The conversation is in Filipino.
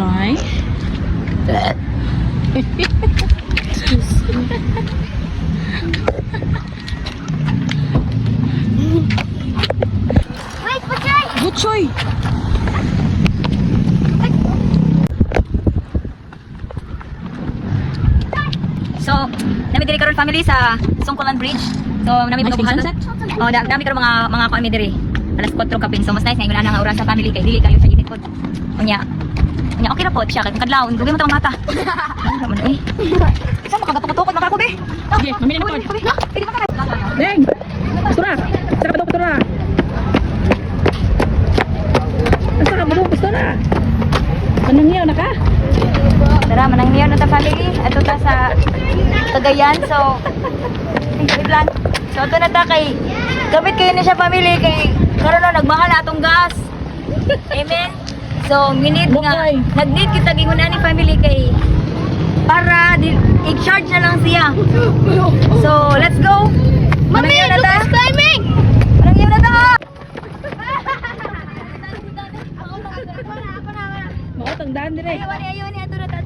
try. Wait, Pachay! Butchoy! So, nami diri karon family sa Songkolan Bridge. So, nami Nice pagbuhat. sunset. Oh, dami karon mga kuan mi diri. Alas 4 kapin. So, mas nice nga nga oras sa family kay dili kayo sa init pod. Unya. Unya okay ra pod siya kay kadlawon dugay mo ta mata. Ano man eh. Sa makagatukod maka ko be. Sige, mamili na pod. Pwede ba ka? Deng! Pistura! Saka ba pistura? Saka ba pistura? Manangyaw na ka? Tara, manangyaw na ta family. Ato ta sa Cagayan. So, wait lang. So, ato na ta kay gamit kayo na siya family kay karon na nagmahal na atong gas. Amen. So, minute nga Bukay. nag-need kita gingunan ni family kay para i-charge na lang siya. So, let's go. Mami, Manangyaw na look ta. who's climbing! Manangyaw na ta. Maot ang daan dire. Ayaw ni ato na ta.